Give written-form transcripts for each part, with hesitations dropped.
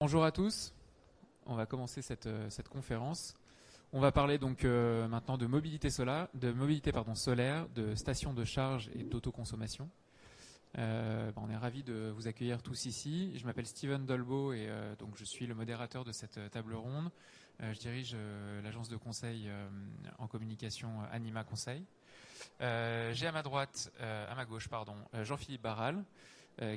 Bonjour à tous, on va commencer cette conférence. On va parler donc maintenant de solaire, de stations de charge et d'autoconsommation. On est ravis de vous accueillir tous ici. Je m'appelle Steven Dolbeau et donc je suis le modérateur de cette table ronde. Je dirige l'agence de conseil en communication Anima Conseil. J'ai à ma gauche, Jean-Philippe Barral,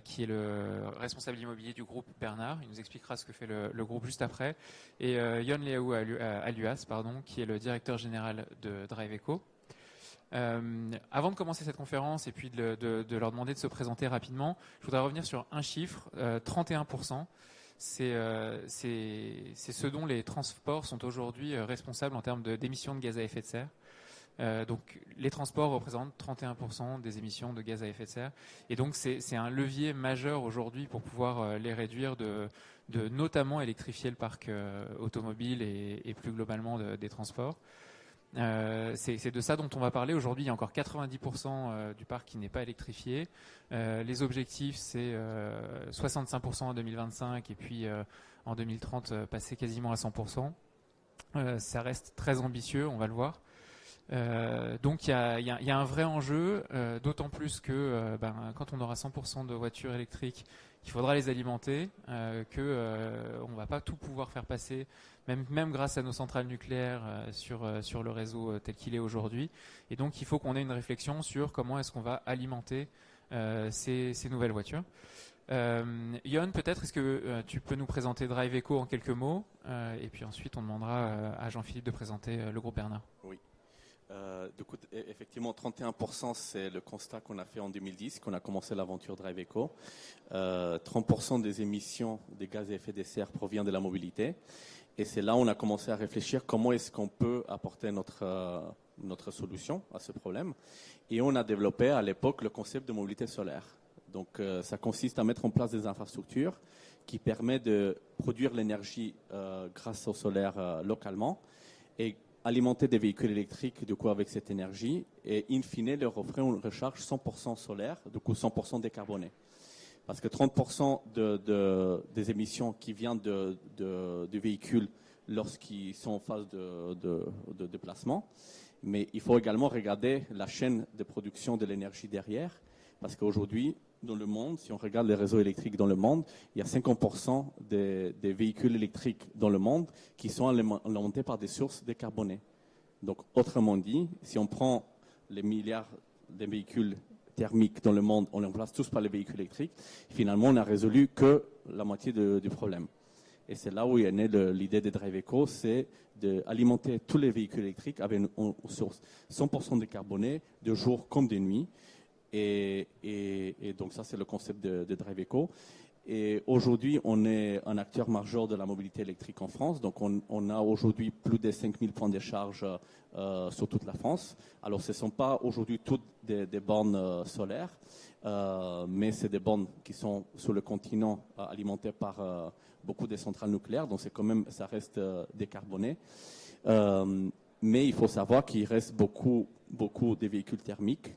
qui est le responsable immobilier du groupe Bernard. Il nous expliquera ce que fait le groupe juste après. Et Yon Leaou Aluas, qui est le directeur général de DriveEco. Avant de commencer cette conférence et puis de leur demander de se présenter rapidement, je voudrais revenir sur un chiffre, 31%. C'est ce dont les transports sont aujourd'hui responsables en termes d'émissions de gaz à effet de serre. Donc les transports représentent 31% des émissions de gaz à effet de serre. Et donc c'est un levier majeur aujourd'hui pour pouvoir les réduire, de notamment électrifier le parc automobile et plus globalement des transports. C'est de ça dont on va parler aujourd'hui. Il y a encore 90% du parc qui n'est pas électrifié. Les objectifs, c'est 65% en 2025 et puis en 2030 passer quasiment à 100%. Ça reste très ambitieux, on va le voir. Donc il y a un vrai enjeu, d'autant plus que quand on aura 100% de voitures électriques, il faudra les alimenter, on ne va pas tout pouvoir faire passer, même grâce à nos centrales nucléaires sur le réseau tel qu'il est aujourd'hui. Et donc il faut qu'on ait une réflexion sur comment est-ce qu'on va alimenter ces nouvelles voitures. Yon, peut-être est-ce que tu peux nous présenter DriveEco en quelques mots, et puis ensuite on demandera à Jean-Philippe de présenter le groupe Bernard. Oui. Du coup, effectivement, 31%, c'est le constat qu'on a fait en 2010, qu'on a commencé l'aventure DriveEco. 30% des émissions de gaz à effet de serre proviennent de la mobilité. Et c'est là où on a commencé à réfléchir comment est-ce qu'on peut apporter notre solution à ce problème. Et on a développé à l'époque le concept de mobilité solaire. Donc, ça consiste à mettre en place des infrastructures qui permettent de produire l'énergie grâce au solaire localement et alimenter des véhicules électriques du coup avec cette énergie et in fine leur offrir une recharge 100% solaire, du coup 100% décarbonée. Parce que 30% des émissions qui viennent du véhicule lorsqu'ils sont en phase de déplacement, mais il faut également regarder la chaîne de production de l'énergie derrière, parce qu'aujourd'hui, dans le monde, si on regarde les réseaux électriques dans le monde, il y a 50% des véhicules électriques dans le monde qui sont alimentés par des sources décarbonées. Donc, autrement dit, si on prend les milliards de véhicules thermiques dans le monde, on les remplace tous par les véhicules électriques, finalement, on n'a résolu que la moitié du problème. Et c'est là où est née l'idée de DriveEco, c'est d'alimenter tous les véhicules électriques avec une source 100% décarbonée, de jour comme de nuit. Et donc ça, c'est le concept de DriveEco. Et aujourd'hui, on est un acteur majeur de la mobilité électrique en France. Donc on a aujourd'hui plus de 5000 points de charge sur toute la France. Alors ce ne sont pas aujourd'hui toutes des bornes solaires, mais c'est des bornes qui sont sur le continent alimentées par beaucoup de centrales nucléaires. Donc c'est quand même, ça reste décarboné. Mais il faut savoir qu'il reste beaucoup de véhicules thermiques.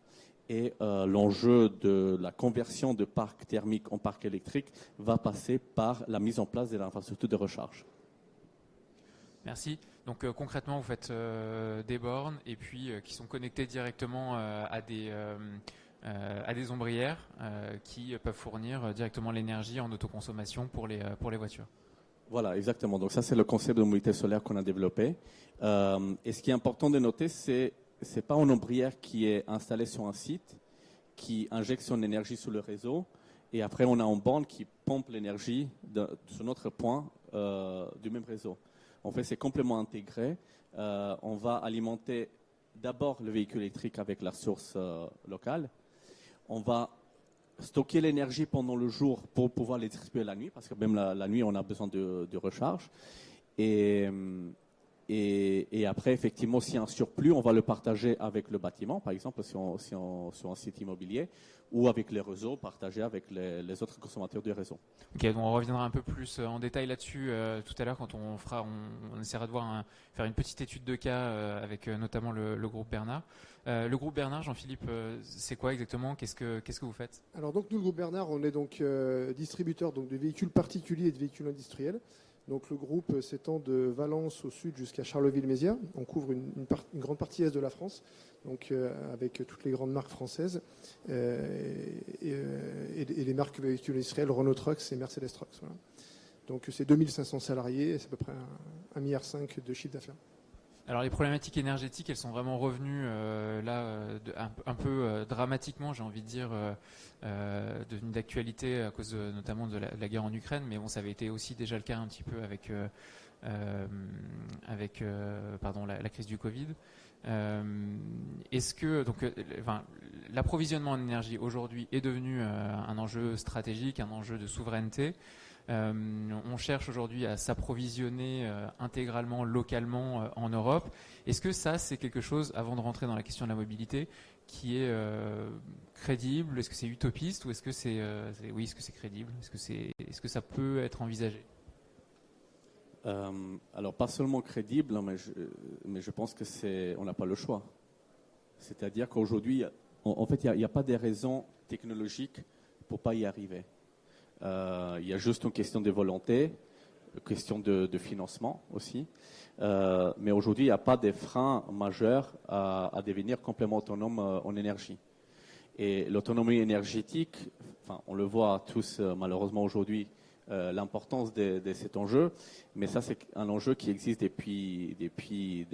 Et l'enjeu de la conversion de parc thermique en parc électrique va passer par la mise en place de l'infrastructure de recharge. Merci. Donc concrètement, vous faites des bornes et puis qui sont connectées directement à des ombrières qui peuvent fournir directement l'énergie en autoconsommation pour les voitures. Voilà, exactement. Donc ça, c'est le concept de mobilité solaire qu'on a développé. Et ce qui est important de noter, c'est pas une ombrière qui est installée sur un site, qui injecte son énergie sur le réseau, et après on a une borne qui pompe l'énergie sur notre point du même réseau. En fait, c'est complètement intégré. On va alimenter d'abord le véhicule électrique avec la source locale. On va stocker l'énergie pendant le jour pour pouvoir les distribuer la nuit, parce que même la nuit, on a besoin de recharge. Et Et après, effectivement, s'il y a un surplus, on va le partager avec le bâtiment, par exemple, sur un site immobilier, ou avec les réseaux, partagés avec les autres consommateurs du réseau. Ok, donc on reviendra un peu plus en détail là-dessus tout à l'heure quand on essaiera de faire une petite étude de cas avec notamment le groupe Bernard. Le groupe Bernard, Jean-Philippe, c'est quoi exactement? Qu'est-ce que vous faites? Alors donc nous, le groupe Bernard, on est donc distributeur donc, de véhicules particuliers et de véhicules industriels. Donc le groupe s'étend de Valence au sud jusqu'à Charleville-Mézières. On couvre une grande partie est de la France, donc avec toutes les grandes marques françaises et les marques véhicules industriels, Renault Trucks et Mercedes Trucks. Voilà. Donc c'est 2500 salariés, c'est à peu près 1,5 milliard de chiffre d'affaires. Alors les problématiques énergétiques, elles sont vraiment revenues un peu dramatiquement, j'ai envie de dire, devenues d'actualité à cause notamment de la guerre en Ukraine. Mais bon, ça avait été aussi déjà le cas un petit peu avec la crise du Covid. Est-ce que l'approvisionnement en énergie aujourd'hui est devenu un enjeu stratégique, un enjeu de souveraineté? On cherche aujourd'hui à s'approvisionner intégralement, localement en Europe. Est-ce que ça, c'est quelque chose, avant de rentrer dans la question de la mobilité, qui est crédible? Est-ce que c'est utopiste ou est-ce que est-ce que c'est crédible? Est-ce que ça peut être envisagé? Alors, pas seulement crédible, mais je pense que on n'a pas le choix. C'est-à-dire qu'aujourd'hui, en fait, il n'y a pas des raisons technologiques pour pas y arriver. Il y a juste une question de volonté, une question de financement aussi. Mais aujourd'hui, il n'y a pas de frein majeur à devenir complètement autonome en énergie. Et l'autonomie énergétique, on le voit tous malheureusement aujourd'hui, l'importance de cet enjeu. Mais ça, c'est un enjeu qui existe depuis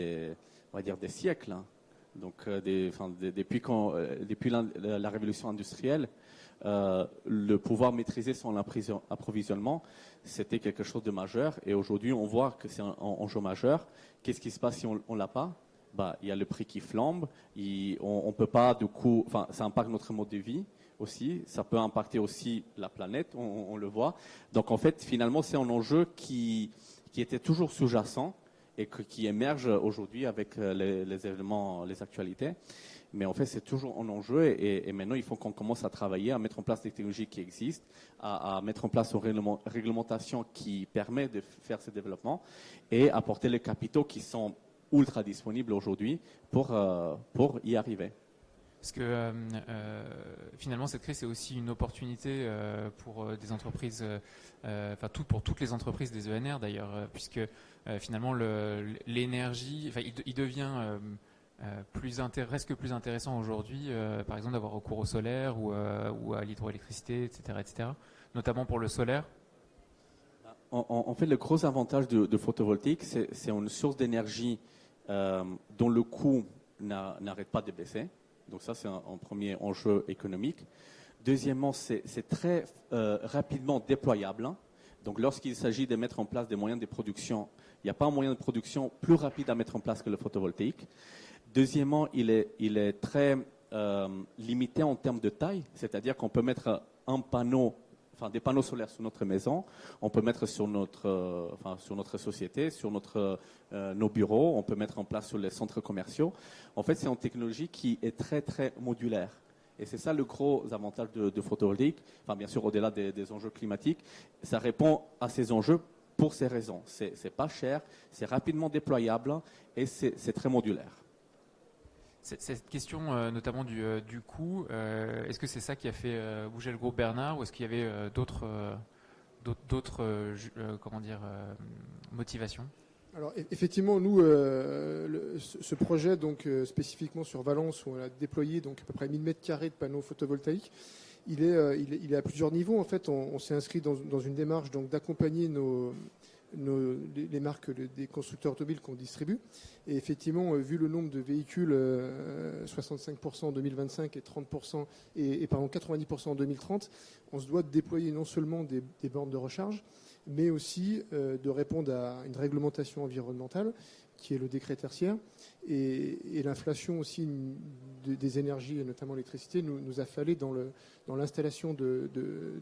on va dire des siècles. Hein. Donc, depuis la révolution industrielle, le pouvoir maîtriser son approvisionnement, c'était quelque chose de majeur. Et aujourd'hui, on voit que c'est un enjeu majeur. Qu'est-ce qui se passe si on ne l'a pas? Il y a le prix qui flambe. On peut pas, du coup, ça impacte notre mode de vie aussi. Ça peut impacter aussi la planète, on le voit. Donc, en fait, finalement, c'est un enjeu qui était toujours sous-jacent et qui émerge aujourd'hui avec les événements, les actualités. Mais en fait, c'est toujours un enjeu et maintenant, il faut qu'on commence à travailler, à mettre en place des technologies qui existent, à mettre en place une réglementation qui permet de faire ce développement et apporter les capitaux qui sont ultra disponibles aujourd'hui pour y arriver. Parce que finalement, cette crise, c'est aussi une opportunité pour des entreprises, pour toutes les entreprises des ENR d'ailleurs, puisque finalement, l'énergie, il devient presque plus intéressant aujourd'hui, par exemple, d'avoir recours au solaire ou à l'hydroélectricité, etc., notamment pour le solaire. En fait, le gros avantage de photovoltaïque, c'est une source d'énergie dont le coût n'arrête pas de baisser. Donc ça, c'est un premier enjeu économique. Deuxièmement, c'est très rapidement déployable. Donc lorsqu'il s'agit de mettre en place des moyens de production, il n'y a pas un moyen de production plus rapide à mettre en place que le photovoltaïque. Deuxièmement, il est très limité en termes de taille, c'est-à-dire qu'on peut mettre des panneaux solaires sur notre maison, on peut mettre sur notre société, sur nos bureaux, on peut mettre en place sur les centres commerciaux. En fait, c'est une technologie qui est très très modulaire. Et c'est ça le gros avantage de photovoltaïque. Bien sûr, au-delà des enjeux climatiques, ça répond à ces enjeux pour ces raisons. C'est pas cher, c'est rapidement déployable et c'est très modulaire. Cette question, notamment du coût, est-ce que c'est ça qui a fait bouger le groupe Bernard ou est-ce qu'il y avait d'autres motivations? Alors effectivement, nous, ce projet donc spécifiquement sur Valence où on a déployé donc à peu près 1000 m² de panneaux photovoltaïques, il est à plusieurs niveaux. En fait, on s'est inscrit dans une démarche donc d'accompagner les marques des constructeurs automobiles qu'on distribue. Et effectivement, vu le nombre de véhicules, 65% en 2025 et 30% et 90% en 2030, on se doit de déployer non seulement des bornes de recharge, mais aussi de répondre à une réglementation environnementale qui est le décret tertiaire. Et l'inflation aussi des énergies, et notamment l'électricité, nous a fallu dans l'installation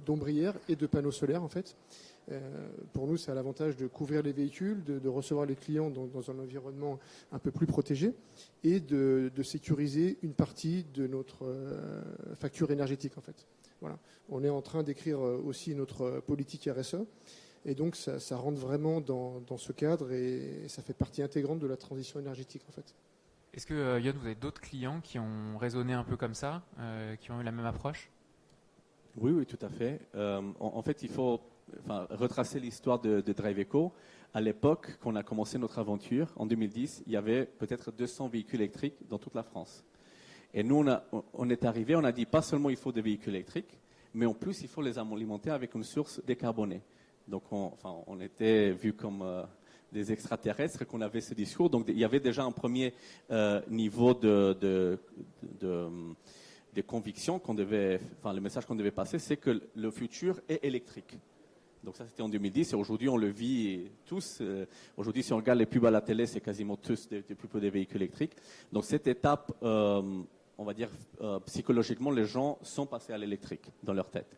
d'ombrières et de panneaux solaires, en fait. Pour nous, ça a l'avantage de couvrir les véhicules, de recevoir les clients dans un environnement un peu plus protégé et de sécuriser une partie de notre facture énergétique en fait. Voilà. On est en train d'écrire aussi notre politique RSE et donc ça rentre vraiment dans ce cadre et ça fait partie intégrante de la transition énergétique en fait. Est-ce que, Yon, vous avez d'autres clients qui ont raisonné un peu comme ça, qui ont eu la même approche? Oui, tout à fait. En fait, il faut retracer l'histoire de Driveco. À l'époque, quand on a commencé notre aventure, en 2010, il y avait peut-être 200 véhicules électriques dans toute la France. Et nous, on est arrivé, on a dit pas seulement il faut des véhicules électriques, mais en plus, il faut les alimenter avec une source décarbonée. Donc, on était vus comme des extraterrestres, qu'on avait ce discours. Donc, il y avait déjà un premier niveau de convictions qu'on devait, le message qu'on devait passer, c'est que le futur est électrique. Donc ça, c'était en 2010 et aujourd'hui, on le vit tous. Aujourd'hui, si on regarde les pubs à la télé, c'est quasiment tous des pubs des véhicules électriques. Donc cette étape, on va dire, psychologiquement, les gens sont passés à l'électrique dans leur tête.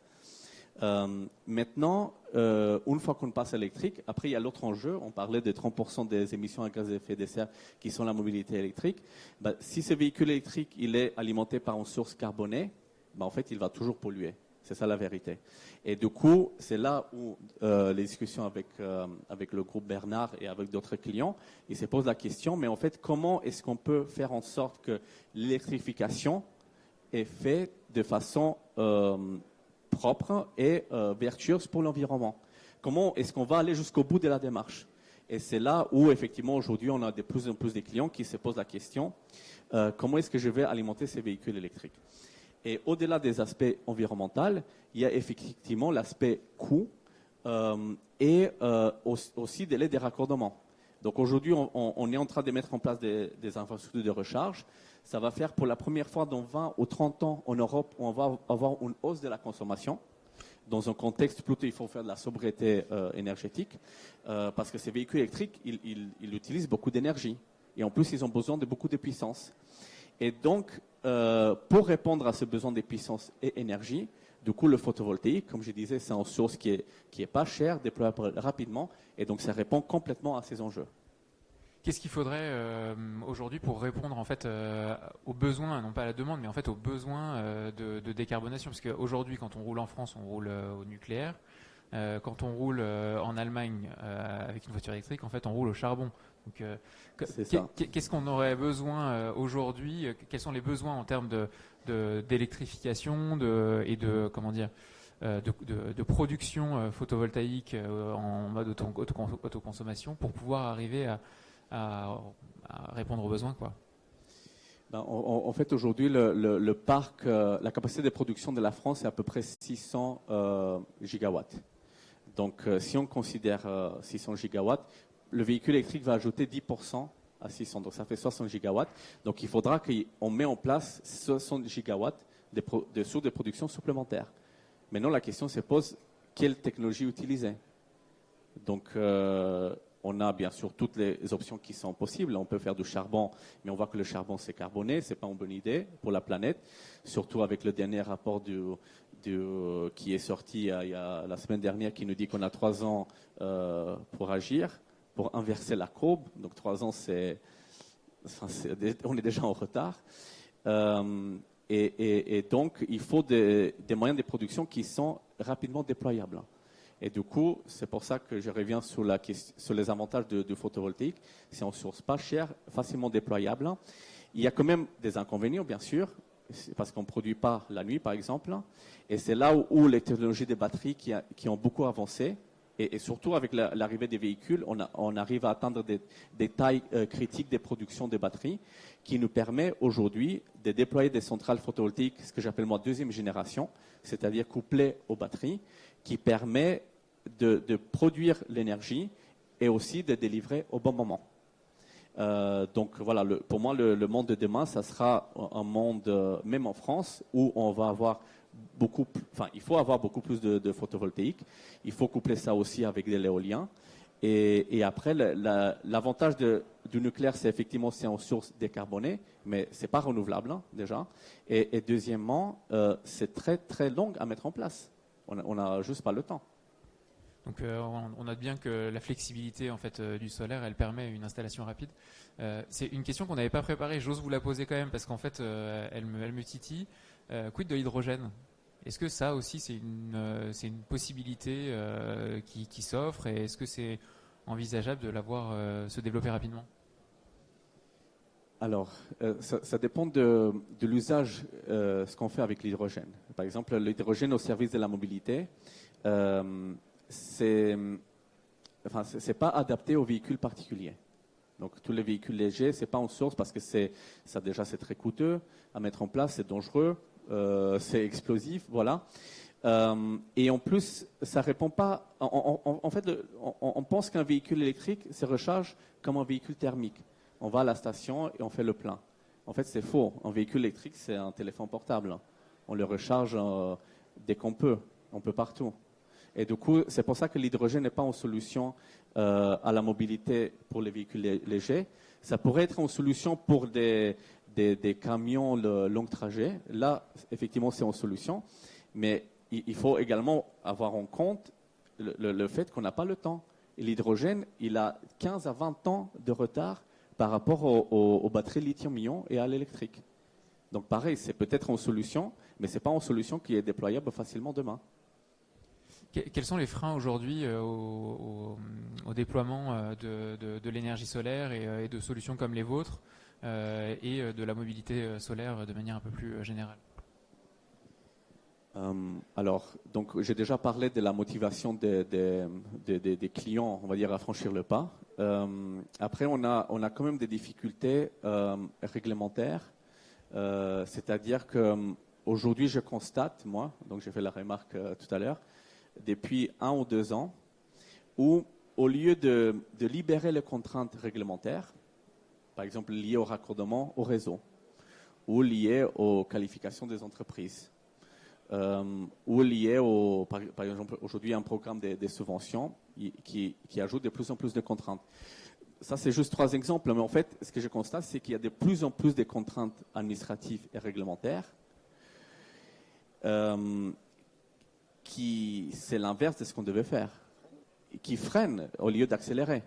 Maintenant, une fois qu'on passe à l'électrique, après il y a l'autre enjeu, on parlait de 30% des émissions à gaz à effet de serre qui sont la mobilité électrique. Si ce véhicule électrique il est alimenté par une source carbonée, en fait il va toujours polluer. C'est ça la vérité. Et du coup, c'est là où les discussions avec le groupe Bernard et avec d'autres clients, ils se posent la question, mais en fait, comment est-ce qu'on peut faire en sorte que l'électrification est faite de façon propre et vertueuse pour l'environnement? Comment est-ce qu'on va aller jusqu'au bout de la démarche? Et c'est là où, effectivement, aujourd'hui, on a de plus en plus de clients qui se posent la question, comment est-ce que je vais alimenter ces véhicules électriques? Et au-delà des aspects environnementaux, il y a effectivement l'aspect coût et aussi délai des raccordements. Donc aujourd'hui, on est en train de mettre en place des infrastructures de recharge. Ça va faire pour la première fois dans 20 ou 30 ans en Europe, on va avoir une hausse de la consommation. Dans un contexte plutôt, il faut faire de la sobriété énergétique parce que ces véhicules électriques, ils utilisent beaucoup d'énergie. Et en plus, ils ont besoin de beaucoup de puissance. Et donc, pour répondre à ce besoin de puissance et énergie, du coup, le photovoltaïque, comme je disais, c'est une source qui est pas chère, déployable rapidement, et donc ça répond complètement à ces enjeux. Qu'est-ce qu'il faudrait aujourd'hui pour répondre en fait aux besoins, non pas à la demande, mais en fait aux besoins de décarbonation? Parce qu'aujourd'hui, quand on roule en France, on roule au nucléaire. Quand on roule en Allemagne avec une voiture électrique, en fait, on roule au charbon. Donc, qu'est-ce qu'on aurait besoin aujourd'hui? Quels sont les besoins en termes d'électrification et de comment dire de production photovoltaïque en mode autoconsommation pour pouvoir arriver à répondre aux besoins, quoi? En fait, aujourd'hui, le parc, la capacité de production de la France est à peu près 600 gigawatts. Donc, si on considère 600 gigawatts, le véhicule électrique va ajouter 10% à 600. Donc, ça fait 60 gigawatts. Donc, il faudra qu'on mette en place 60 gigawatts de sources de production supplémentaires. Maintenant, la question se pose, quelle technologie utiliser? Donc, on a bien sûr toutes les options qui sont possibles. On peut faire du charbon, mais on voit que le charbon c'est carboné, c'est pas une bonne idée pour la planète. Surtout avec le dernier rapport qui est sorti la semaine dernière, qui nous dit qu'on a 3 ans pour agir, pour inverser la courbe. Donc 3 ans, on est déjà en retard. Et donc, il faut des moyens de production qui sont rapidement déployables. Et du coup, c'est pour ça que je reviens sur les avantages du photovoltaïque. C'est une source pas chère, facilement déployable. Il y a quand même des inconvénients, bien sûr, parce qu'on ne produit pas la nuit, par exemple. Et c'est là où les technologies des batteries qui ont beaucoup avancé, et surtout avec l'arrivée des véhicules, on arrive à atteindre des tailles critiques de production des batteries, qui nous permet aujourd'hui de déployer des centrales photovoltaïques, ce que j'appelle moi deuxième génération, c'est-à-dire couplées aux batteries, qui permet de produire l'énergie et aussi de délivrer au bon moment. Donc voilà, pour moi, le monde de demain, ça sera un monde, même en France, où on va avoir il faut avoir beaucoup plus de photovoltaïque. Il faut coupler ça aussi avec de l'éolien. Et après, l'avantage du nucléaire, c'est effectivement c'est une source décarbonée, mais c'est pas renouvelable déjà. Et deuxièmement, c'est très très long à mettre en place. On n'a juste pas le temps. Donc on note bien que la flexibilité en fait du solaire, elle permet une installation rapide. C'est une question qu'on n'avait pas préparée, j'ose vous la poser quand même parce qu'en fait elle me titille. Quid de l'hydrogène? Est-ce que ça aussi c'est une possibilité qui s'offre et est-ce que c'est envisageable de la voir se développer rapidement? Alors, ça dépend de l'usage, ce qu'on fait avec l'hydrogène. Par exemple, l'hydrogène au service de la mobilité, c'est pas adapté aux véhicules particuliers. Donc, tous les véhicules légers, c'est pas en source parce que c'est très coûteux à mettre en place, c'est dangereux, c'est explosif, voilà. Et en plus, ça répond pas. En fait, on pense qu'un véhicule électrique se recharge comme un véhicule thermique. On va à la station et on fait le plein. En fait, c'est faux. Un véhicule électrique, c'est un téléphone portable. On le recharge dès qu'on peut. On peut partout. Et du coup, c'est pour ça que l'hydrogène n'est pas une solution à la mobilité pour les véhicules légers. Ça pourrait être une solution pour des camions de long trajet. Là, effectivement, c'est une solution. Mais il faut également avoir en compte le fait qu'on n'a pas le temps. Et l'hydrogène, il a 15 à 20 ans de retard par rapport aux batteries lithium-ion et à l'électrique. Donc pareil, c'est peut-être une solution, mais ce n'est pas une solution qui est déployable facilement demain. Quels sont les freins aujourd'hui au déploiement de l'énergie solaire et de solutions comme les vôtres et de la mobilité solaire de manière un peu plus générale? Alors, donc j'ai déjà parlé de la motivation des clients, on va dire, à franchir le pas. Après, on a quand même des difficultés réglementaires, c'est-à-dire que aujourd'hui, je constate, moi, donc j'ai fait la remarque tout à l'heure, depuis 1 ou 2 ans, où au lieu de libérer les contraintes réglementaires, par exemple liées au raccordement au réseau, ou liées aux qualifications des entreprises, ou lié par exemple aujourd'hui un programme des subventions qui ajoute de plus en plus de contraintes. Ça, c'est juste 3 exemples, mais en fait, ce que je constate, c'est qu'il y a de plus en plus de contraintes administratives et réglementaires c'est l'inverse de ce qu'on devait faire, qui freinent au lieu d'accélérer.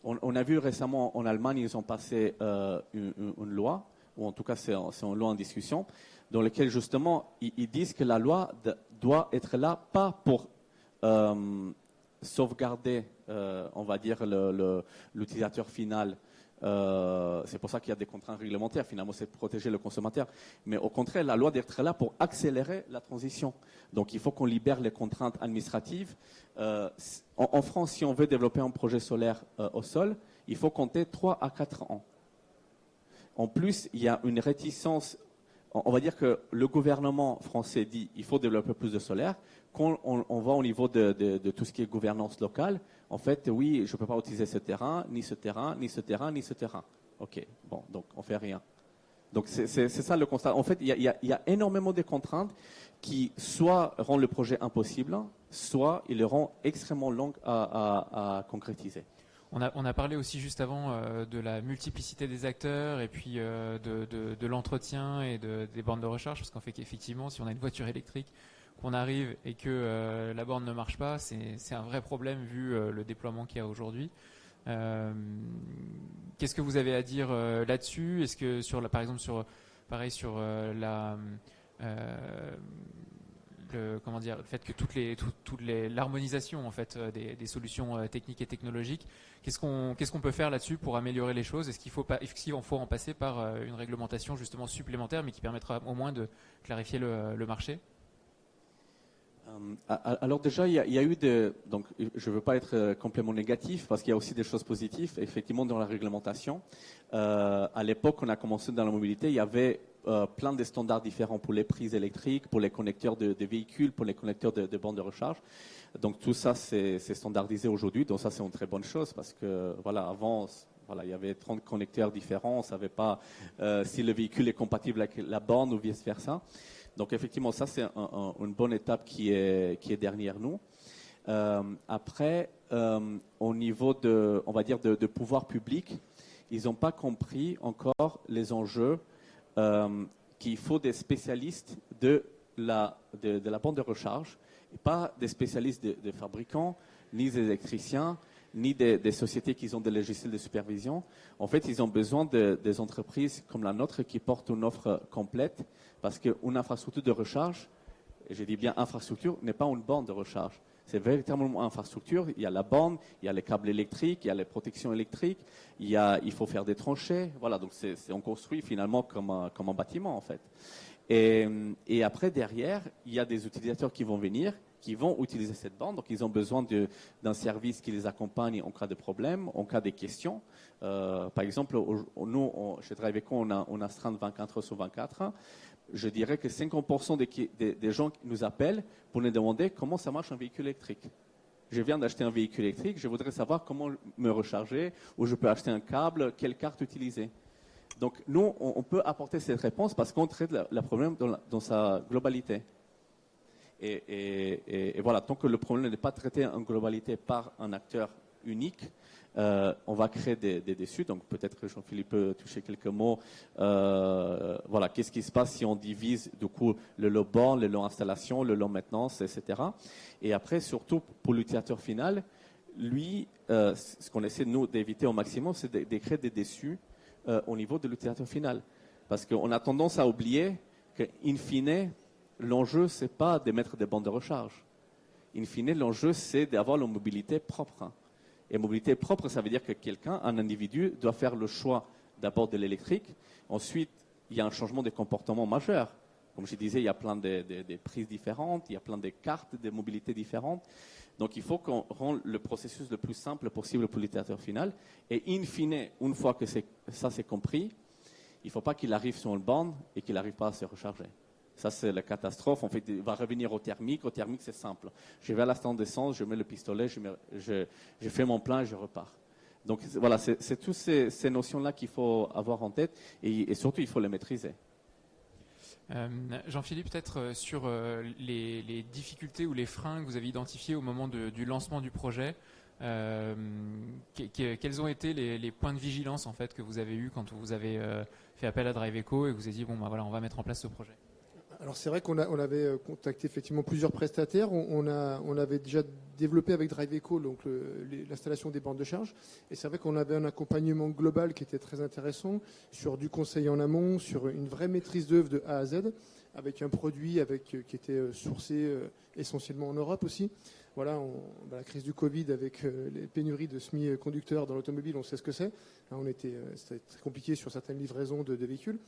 On a vu récemment en Allemagne, ils ont passé une loi, ou en tout cas c'est une loi en discussion, dans laquelle justement ils disent que la loi doit être là pas pour sauvegarder, on va dire, l'utilisateur final. C'est pour ça qu'il y a des contraintes réglementaires, finalement c'est pour protéger le consommateur. Mais au contraire, la loi doit être là pour accélérer la transition. Donc il faut qu'on libère les contraintes administratives. En France, si on veut développer un projet solaire au sol, il faut compter 3 à 4 ans. En plus, il y a une réticence. On va dire que le gouvernement français dit qu'il faut développer plus de solaire. Quand on va au niveau de tout ce qui est gouvernance locale, en fait, oui, je ne peux pas utiliser ce terrain, ni ce terrain, ni ce terrain, ni ce terrain. OK, bon, donc on ne fait rien. Donc c'est ça le constat. En fait, il y a énormément de contraintes qui soit rendent le projet impossible, soit ils le rendent extrêmement long à concrétiser. On a parlé aussi juste avant de la multiplicité des acteurs et puis de l'entretien et des bornes de recharge, parce qu'en fait qu'effectivement, si on a une voiture électrique, qu'on arrive et que la borne ne marche pas, c'est un vrai problème vu le déploiement qu'il y a aujourd'hui. Qu'est-ce que vous avez à dire là-dessus? Est-ce que par exemple sur le fait que l'harmonisation en fait des solutions techniques et technologiques, qu'est-ce qu'on peut faire là-dessus pour améliorer les choses? Est-ce qu'il faut en passer par une réglementation justement supplémentaire, mais qui permettra au moins de clarifier le marché? Alors déjà, il y a eu donc je ne veux pas être complètement négatif parce qu'il y a aussi des choses positives, effectivement, dans la réglementation. À l'époque, on a commencé dans la mobilité, il y avait plein de standards différents pour les prises électriques, pour les connecteurs de véhicules, pour les connecteurs de bornes de recharge. Donc tout ça, c'est standardisé aujourd'hui. Donc ça, c'est une très bonne chose parce que voilà, avant, il y avait 30 connecteurs différents. On ne savait pas si le véhicule est compatible avec la borne ou vice-versa. Donc effectivement, ça c'est une bonne étape qui est derrière nous. Après, au niveau on va dire de pouvoir public, ils n'ont pas compris encore les enjeux qu'il faut des spécialistes de la borne de recharge, et pas des spécialistes des fabricants, ni des électriciens, ni des sociétés qui ont des logiciels de supervision. En fait, ils ont besoin des entreprises comme la nôtre qui portent une offre complète, parce qu'une infrastructure de recharge, et je dis bien infrastructure, n'est pas une borne de recharge. C'est véritablement une infrastructure. Il y a la borne, il y a les câbles électriques, il y a les protections électriques, il faut faire des tranchées. Voilà, donc on construit finalement comme un bâtiment en fait. Et après, derrière, il y a des utilisateurs qui vont venir, qui vont utiliser cette borne. Donc, ils ont besoin d'un service qui les accompagne en cas de problème, en cas de questions. Par exemple, nous, chez Driveco, on a astreinte 24 sur 24. Je dirais que 50% des gens qui nous appellent pour nous demander comment ça marche un véhicule électrique. Je viens d'acheter un véhicule électrique, je voudrais savoir comment me recharger, où je peux acheter un câble, quelle carte utiliser. Donc, nous, on peut apporter cette réponse parce qu'on traite le problème dans sa globalité. Et voilà, tant que le problème n'est pas traité en globalité par un acteur unique, on va créer des déçus. Donc, peut-être que Jean-Philippe peut toucher quelques mots. Voilà, qu'est-ce qui se passe si on divise, du coup, le lot borne, le lot installation, le lot maintenance, etc. Et après, surtout, pour l'utilisateur final, lui, ce qu'on essaie, nous, d'éviter au maximum, c'est de créer des déçus au niveau de l'utilisateur final. Parce qu'on a tendance à oublier qu'in fine, l'enjeu, ce n'est pas de mettre des bandes de recharge. In fine, l'enjeu, c'est d'avoir la mobilité propre. Et mobilité propre, ça veut dire que quelqu'un, un individu, doit faire le choix d'abord de l'électrique. Ensuite, il y a un changement de comportement majeur. Comme je disais, il y a plein de prises différentes, il y a plein de cartes de mobilité différentes. Donc, il faut qu'on rende le processus le plus simple possible pour l'utilisateur final. Et in fine, une fois que ça c'est compris, il ne faut pas qu'il arrive sur une borne et qu'il n'arrive pas à se recharger. Ça, c'est la catastrophe. En fait, il va revenir au thermique. Au thermique, c'est simple. Je vais à la station d'essence, je mets le pistolet, je fais mon plein et je repars. Donc, voilà, c'est toutes ces notions-là qu'il faut avoir en tête et surtout, il faut les maîtriser. Jean-Philippe, peut-être sur les difficultés ou les freins que vous avez identifiés au moment du lancement du projet. Quels ont été les points de vigilance en fait que vous avez eus quand vous avez fait appel à Driveco et que vous avez dit bon, bah, voilà, on va mettre en place ce projet? Alors c'est vrai qu'on avait contacté effectivement plusieurs prestataires. On avait déjà développé avec Driveco donc l'installation des bornes de charge. Et c'est vrai qu'on avait un accompagnement global qui était très intéressant sur du conseil en amont, sur une vraie maîtrise d'œuvre de A à Z, avec un produit qui était sourcé essentiellement en Europe aussi. Voilà, la crise du Covid avec les pénuries de semi-conducteurs dans l'automobile, on sait ce que c'est. C'était très compliqué sur certaines livraisons de véhicules.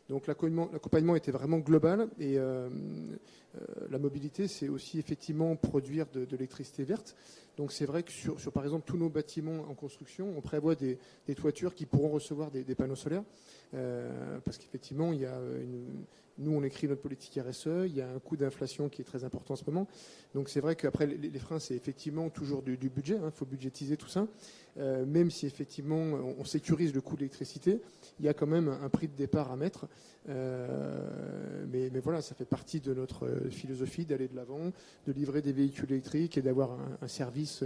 Donc l'accompagnement était vraiment global et la mobilité, c'est aussi effectivement produire de l'électricité verte. Donc c'est vrai que sur par exemple tous nos bâtiments en construction, on prévoit des toitures qui pourront recevoir des panneaux solaires parce qu'effectivement il y a nous on écrit notre politique RSE, il y a un coût d'inflation qui est très important en ce moment. Donc c'est vrai qu'après les freins c'est effectivement toujours du budget, il faut budgétiser tout ça. Même si effectivement on sécurise le coût de l'électricité, il y a quand même un prix de départ à mettre. Mais voilà, ça fait partie de notre philosophie d'aller de l'avant, de livrer des véhicules électriques et d'avoir un service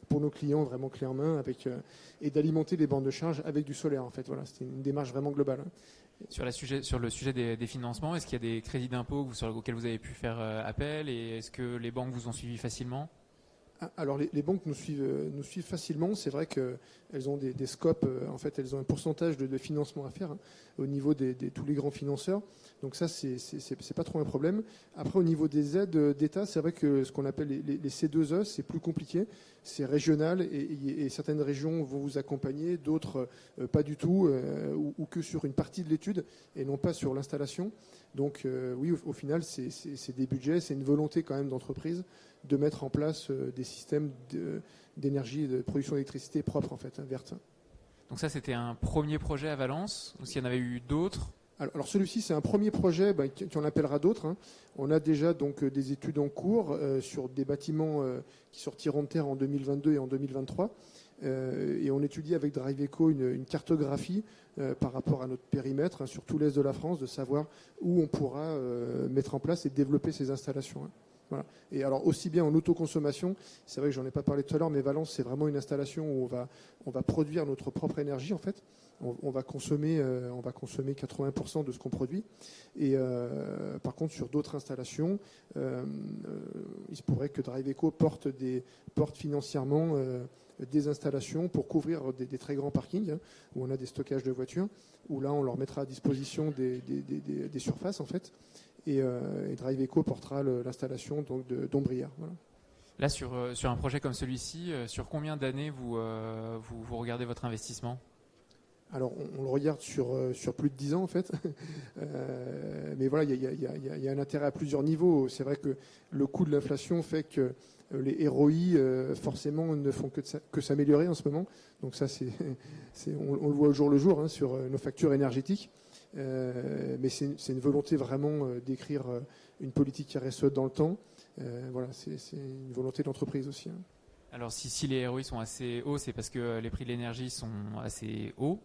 pour nos clients vraiment clé en main et d'alimenter les bandes de charge avec du solaire en fait. Voilà, c'était une démarche vraiment globale. Sur le sujet des financements, est-ce qu'il y a des crédits d'impôt auxquels vous avez pu faire appel et est-ce que les banques vous ont suivi facilement? Alors les banques nous suivent facilement. C'est vrai qu'elles ont des scopes. En fait, elles ont un pourcentage de financement à faire au niveau de tous les grands financeurs. Donc ça, c'est pas trop un problème. Après, au niveau des aides d'État, c'est vrai que ce qu'on appelle les C2E, c'est plus compliqué. C'est régional et certaines régions vont vous accompagner, d'autres pas du tout, ou que sur une partie de l'étude et non pas sur l'installation. Donc oui, au final, c'est des budgets, c'est une volonté quand même d'entreprise de mettre en place des systèmes d'énergie et de production d'électricité propre en fait, verte. Donc ça, c'était un premier projet à Valence, ou s'il y en avait eu d'autres? Alors celui-ci, c'est un premier projet qui en appellera d'autres. On a déjà donc des études en cours sur des bâtiments qui sortiront de terre en 2022 et en 2023. Et on étudie avec Driveco une cartographie par rapport à notre périmètre sur tout l'est de la France, de savoir où on pourra mettre en place et développer ces installations. Voilà. Et alors aussi bien en autoconsommation, c'est vrai que j'en ai pas parlé tout à l'heure, mais Valence c'est vraiment une installation où on va produire notre propre énergie en fait. On va consommer 80% de ce qu'on produit. Et par contre sur d'autres installations, il se pourrait que Driveco porte financièrement des installations pour couvrir des très grands parkings hein, où on a des stockages de voitures, où là on leur mettra à disposition des surfaces en fait. Et Driveco portera l'installation donc d'ombrières. Voilà. Là, sur un projet comme celui-ci, sur combien d'années vous regardez votre investissement ? Alors, on le regarde sur plus de 10 ans, en fait. Mais voilà, il y a un intérêt à plusieurs niveaux. C'est vrai que le coût de l'inflation fait que les ROI, forcément, ne font que s'améliorer en ce moment. Donc ça, on le voit au jour le jour hein, sur nos factures énergétiques. Mais c'est une volonté vraiment d'écrire une politique qui reste dans le temps. Voilà, c'est une volonté d'entreprise aussi. Hein. Alors si les ROI sont assez hauts, c'est parce que les prix de l'énergie sont assez hauts,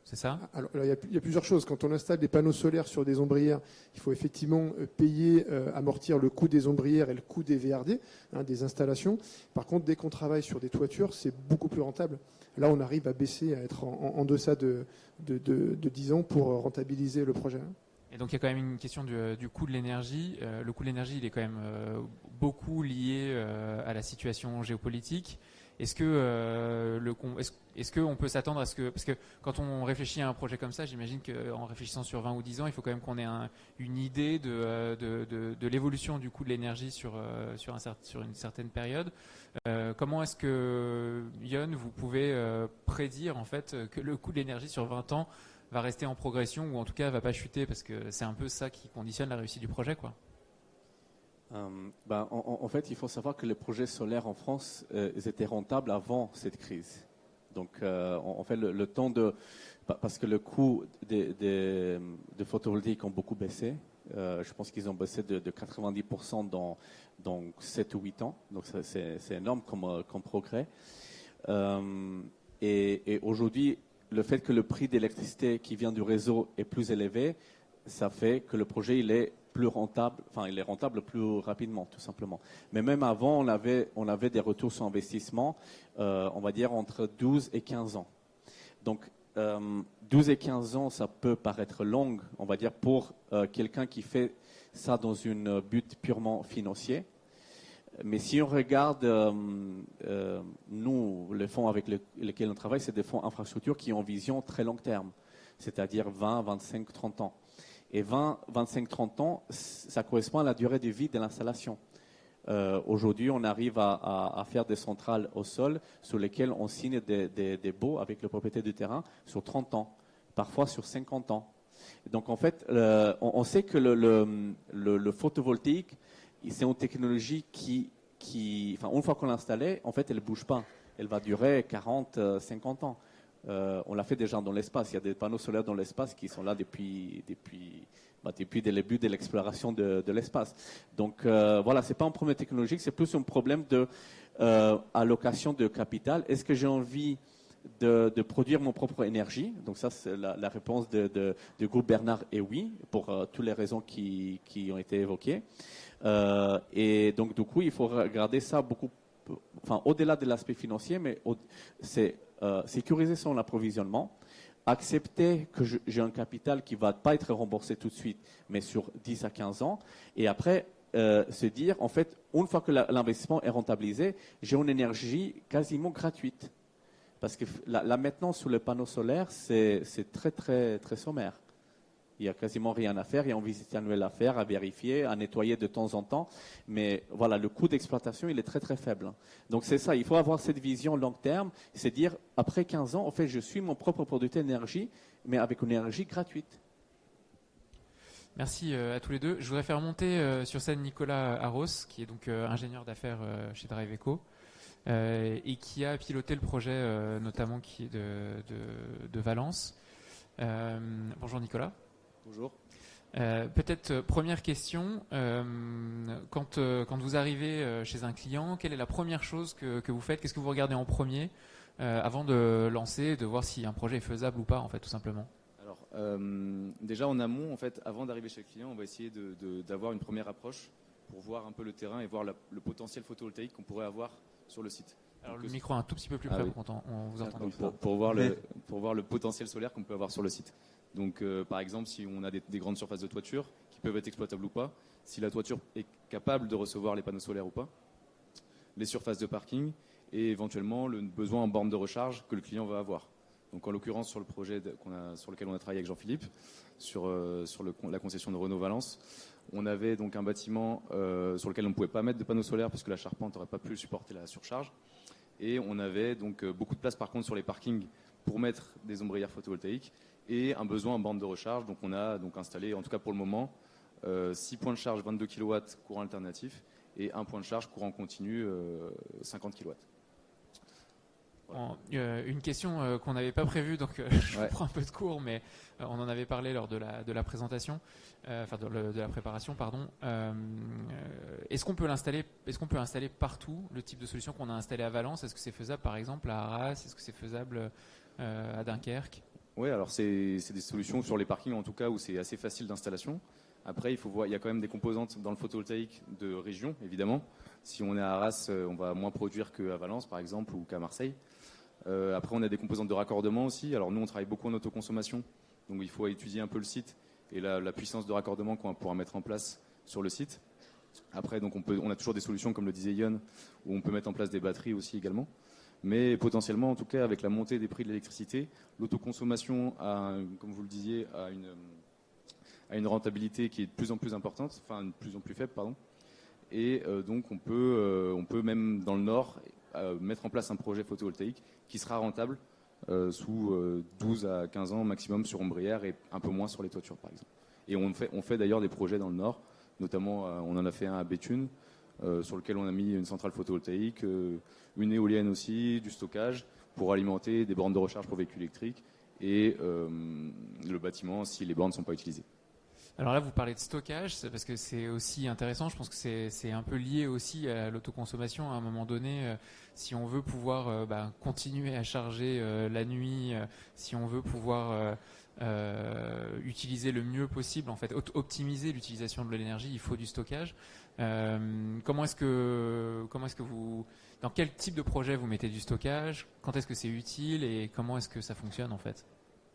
c'est ça ? Alors il y a plusieurs choses. Quand on installe des panneaux solaires sur des ombrières, il faut effectivement payer, amortir le coût des ombrières et le coût des VRD, hein, des installations. Par contre, dès qu'on travaille sur des toitures, c'est beaucoup plus rentable. Là, on arrive à baisser, à être en deçà de 10 ans pour rentabiliser le projet. Et donc il y a quand même une question du coût de l'énergie. Le coût de l'énergie, il est quand même beaucoup lié à la situation géopolitique. Est-ce que on peut s'attendre à ce que, parce que quand on réfléchit à un projet comme ça, j'imagine qu'en réfléchissant sur 20 ou 10 ans, il faut quand même qu'on ait une idée de l'évolution du coût de l'énergie sur une certaine période. Comment est-ce que, Yon, vous pouvez prédire en fait que le coût de l'énergie sur 20 ans va rester en progression ou en tout cas va pas chuter, parce que c'est un peu ça qui conditionne la réussite du projet, quoi. En fait, il faut savoir que les projets solaires en France, ils étaient rentables avant cette crise. Donc, en fait, le temps parce que le coût de photovoltaïque ont beaucoup baissé. Je pense qu'ils ont baissé de 90% dans 7 ou 8 ans. Donc, c'est énorme comme progrès. Et aujourd'hui, le fait que le prix d'électricité qui vient du réseau est plus élevé, ça fait que le projet il est plus rentable, il est rentable plus rapidement, tout simplement. Mais même avant, on avait des retours sur investissement, on va dire entre 12 et 15 ans. Donc, 12 et 15 ans, ça peut paraître long, on va dire, pour quelqu'un qui fait ça dans une but purement financier. Mais si on regarde, nous, les fonds avec lesquels on travaille, c'est des fonds infrastructures qui ont vision très long terme, c'est-à-dire 20, 25, 30 ans. Et 20, 25, 30 ans, ça correspond à la durée de vie de l'installation. Aujourd'hui, on arrive à faire des centrales au sol sur lesquelles on signe des baux avec le propriétaire du terrain sur 30 ans, parfois sur 50 ans. Donc en fait, on sait que le photovoltaïque, c'est une technologie qui une fois qu'on l'a installée, en fait, elle ne bouge pas. Elle va durer 40, 50 ans. On l'a fait déjà dans l'espace. Il y a des panneaux solaires dans l'espace qui sont là depuis le début de l'exploration de l'espace. Donc voilà, c'est pas un problème technologique, c'est plus un problème de allocation de capital. Est-ce que j'ai envie de produire mon propre énergie? Donc ça, c'est la réponse du groupe Bernard est oui, pour toutes les raisons qui ont été évoquées. Et donc du coup, il faut regarder ça beaucoup, au-delà de l'aspect financier, mais c'est sécuriser son approvisionnement, accepter que j'ai un capital qui ne va pas être remboursé tout de suite, mais sur 10 à 15 ans, et après se dire, en fait, une fois que l'investissement est rentabilisé, j'ai une énergie quasiment gratuite. Parce que la maintenance sur le panneau solaire, c'est très, très, très sommaire. Il n'y a quasiment rien à faire, il y a une visite annuelle à faire, à vérifier, à nettoyer de temps en temps. Mais voilà, le coût d'exploitation, il est très très faible. Donc c'est ça, il faut avoir cette vision long terme, c'est dire, après 15 ans, en fait, je suis mon propre producteur d'énergie, mais avec une énergie gratuite. Merci à tous les deux. Je voudrais faire monter sur scène Nicolas Arros, qui est donc ingénieur d'affaires chez Driveco, et qui a piloté le projet notamment qui est de Valence. Bonjour Nicolas. Bonjour. Peut-être première question, quand vous arrivez chez un client, quelle est la première chose que vous faites? Qu'est-ce que vous regardez en premier avant de lancer, de voir si un projet est faisable ou pas, en fait, tout simplement? Alors, déjà en amont, en fait, avant d'arriver chez le client, on va essayer d'avoir une première approche pour voir un peu le terrain et voir le potentiel photovoltaïque qu'on pourrait avoir sur le site. Alors Donc, le micro un tout petit peu plus près oui. pour qu'on on vous entende. Pour voir le potentiel solaire qu'on peut avoir sur le site. Donc par exemple, si on a des grandes surfaces de toiture qui peuvent être exploitables ou pas, si la toiture est capable de recevoir les panneaux solaires ou pas, les surfaces de parking et éventuellement le besoin en borne de recharge que le client va avoir. Donc en l'occurrence sur le projet sur lequel on a travaillé avec Jean-Philippe, sur la concession de Renault-Valence, on avait donc un bâtiment sur lequel on ne pouvait pas mettre de panneaux solaires parce que la charpente n'aurait pas pu supporter la surcharge. Et on avait donc beaucoup de place par contre sur les parkings pour mettre des ombrières photovoltaïques et un besoin en borne de recharge. Donc on a donc installé, en tout cas pour le moment, 6 points de charge 22 kW courant alternatif et un point de charge courant continu 50 kW. Voilà. Une question qu'on n'avait pas prévue, donc je prends un peu de cours, mais on en avait parlé lors de la présentation, de la préparation, pardon. Est-ce qu'on peut installer partout le type de solution qu'on a installé à Valence? Est-ce que c'est faisable par exemple à Arras? Est-ce que c'est faisable à Dunkerque? Oui, alors c'est des solutions sur les parkings en tout cas où c'est assez facile d'installation. Après, il faut voir, il y a quand même des composantes dans le photovoltaïque de région, évidemment. Si on est à Arras, on va moins produire qu'à Valence, par exemple, ou qu'à Marseille. Après, on a des composantes de raccordement aussi. Alors nous, on travaille beaucoup en autoconsommation, donc il faut étudier un peu le site et la puissance de raccordement qu'on pourra mettre en place sur le site. Après, donc on a toujours des solutions, comme le disait Yon, où on peut mettre en place des batteries aussi également. Mais potentiellement, en tout cas, avec la montée des prix de l'électricité, l'autoconsommation, comme vous le disiez, a une rentabilité qui est de plus en plus importante, enfin de plus en plus faible, pardon. Et donc on peut même dans le Nord mettre en place un projet photovoltaïque qui sera rentable sous 12 à 15 ans maximum sur ombrière et un peu moins sur les toitures par exemple. Et on fait d'ailleurs des projets dans le Nord, notamment on en a fait un à Béthune sur lequel on a mis une centrale photovoltaïque, une éolienne aussi, du stockage pour alimenter des bornes de recharge pour véhicules électriques et le bâtiment si les bornes ne sont pas utilisées. Alors là, vous parlez de stockage, parce que c'est aussi intéressant. Je pense que c'est un peu lié aussi à l'autoconsommation. À un moment donné, si on veut pouvoir continuer à charger la nuit, si on veut pouvoir utiliser le mieux possible, en fait, optimiser l'utilisation de l'énergie, il faut du stockage. Comment est-ce que vous, dans quel type de projet vous mettez du stockage? Quand est-ce que c'est utile et comment est-ce que ça fonctionne en fait?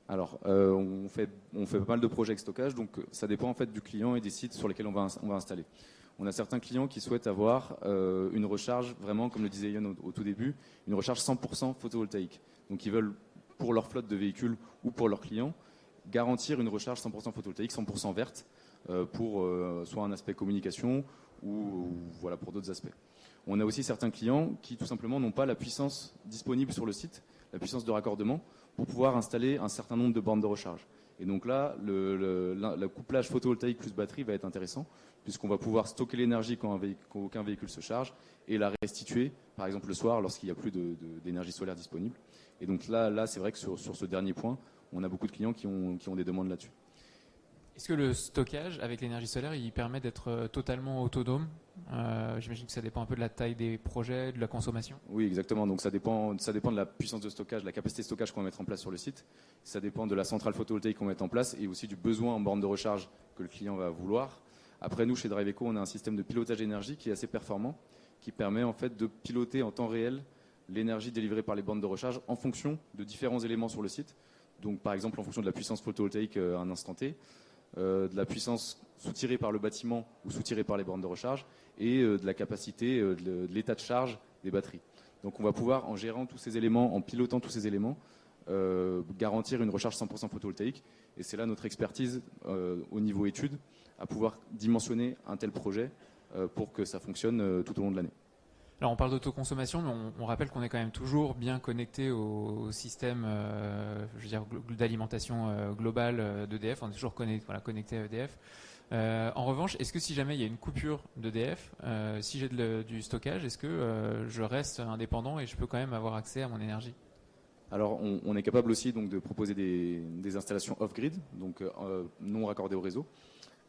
Alors, on fait pas mal de projets avec stockage, donc ça dépend en fait du client et des sites sur lesquels on va installer. On a certains clients qui souhaitent avoir une recharge vraiment, comme le disait Yann au tout début, une recharge 100% photovoltaïque. Donc ils veulent, pour leur flotte de véhicules ou pour leurs clients, garantir une recharge 100% photovoltaïque, 100% verte, pour soit un aspect communication ou voilà, pour d'autres aspects. On a aussi certains clients qui tout simplement n'ont pas la puissance disponible sur le site, la puissance de raccordement, pour pouvoir installer un certain nombre de bornes de recharge. Et donc là, le couplage photovoltaïque plus batterie va être intéressant, puisqu'on va pouvoir stocker l'énergie quand aucun véhicule se charge et la restituer, par exemple le soir, lorsqu'il n'y a plus d'énergie solaire disponible. Et donc là c'est vrai que sur ce dernier point, on a beaucoup de clients qui ont des demandes là-dessus. Est-ce que le stockage avec l'énergie solaire, il permet d'être totalement autonome? J'imagine que ça dépend un peu de la taille des projets, de la consommation. Oui, exactement. Donc ça dépend de la puissance de stockage, de la capacité de stockage qu'on va mettre en place sur le site. Ça dépend de la centrale photovoltaïque qu'on va mettre en place et aussi du besoin en borne de recharge que le client va vouloir. Après, nous, chez DriveEco, on a un système de pilotage énergie qui est assez performant, qui permet en fait de piloter en temps réel l'énergie délivrée par les bornes de recharge en fonction de différents éléments sur le site. Donc, par exemple, en fonction de la puissance photovoltaïque à un instant T, de la puissance soutirée par le bâtiment ou soutirée par les bornes de recharge et de la capacité, de l'état de charge des batteries. Donc on va pouvoir, en gérant tous ces éléments, en pilotant tous ces éléments, garantir une recharge 100% photovoltaïque. Et c'est là notre expertise au niveau études, à pouvoir dimensionner un tel projet pour que ça fonctionne tout au long de l'année. Alors on parle d'autoconsommation, mais on rappelle qu'on est quand même toujours bien connecté au système d'alimentation globale d'EDF. On est toujours connecté à EDF. En revanche, est-ce que si jamais il y a une coupure d'EDF, si j'ai du stockage, est-ce que je reste indépendant et je peux quand même avoir accès à mon énergie? Alors on est capable aussi donc, de proposer des installations off-grid, donc non raccordées au réseau.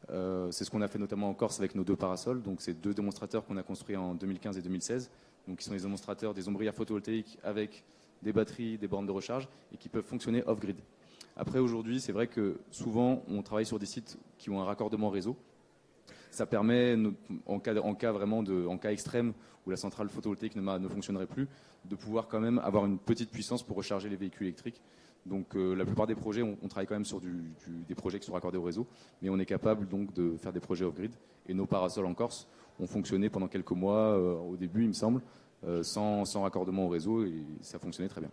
C'est ce qu'on a fait notamment en Corse avec nos 2 parasols. Donc, c'est 2 démonstrateurs qu'on a construits en 2015 et 2016. Donc, qui sont des démonstrateurs des ombrières photovoltaïques avec des batteries, des bornes de recharge et qui peuvent fonctionner off-grid. Après, aujourd'hui, c'est vrai que souvent, on travaille sur des sites qui ont un raccordement réseau. Ça permet, en cas extrême où la centrale photovoltaïque ne fonctionnerait plus, de pouvoir quand même avoir une petite puissance pour recharger les véhicules électriques. Donc la plupart des projets, on travaille quand même sur des projets qui sont raccordés au réseau, mais on est capable donc de faire des projets off-grid. Et nos parasols en Corse ont fonctionné pendant quelques mois, au début il me semble, sans raccordement au réseau, et ça fonctionnait très bien.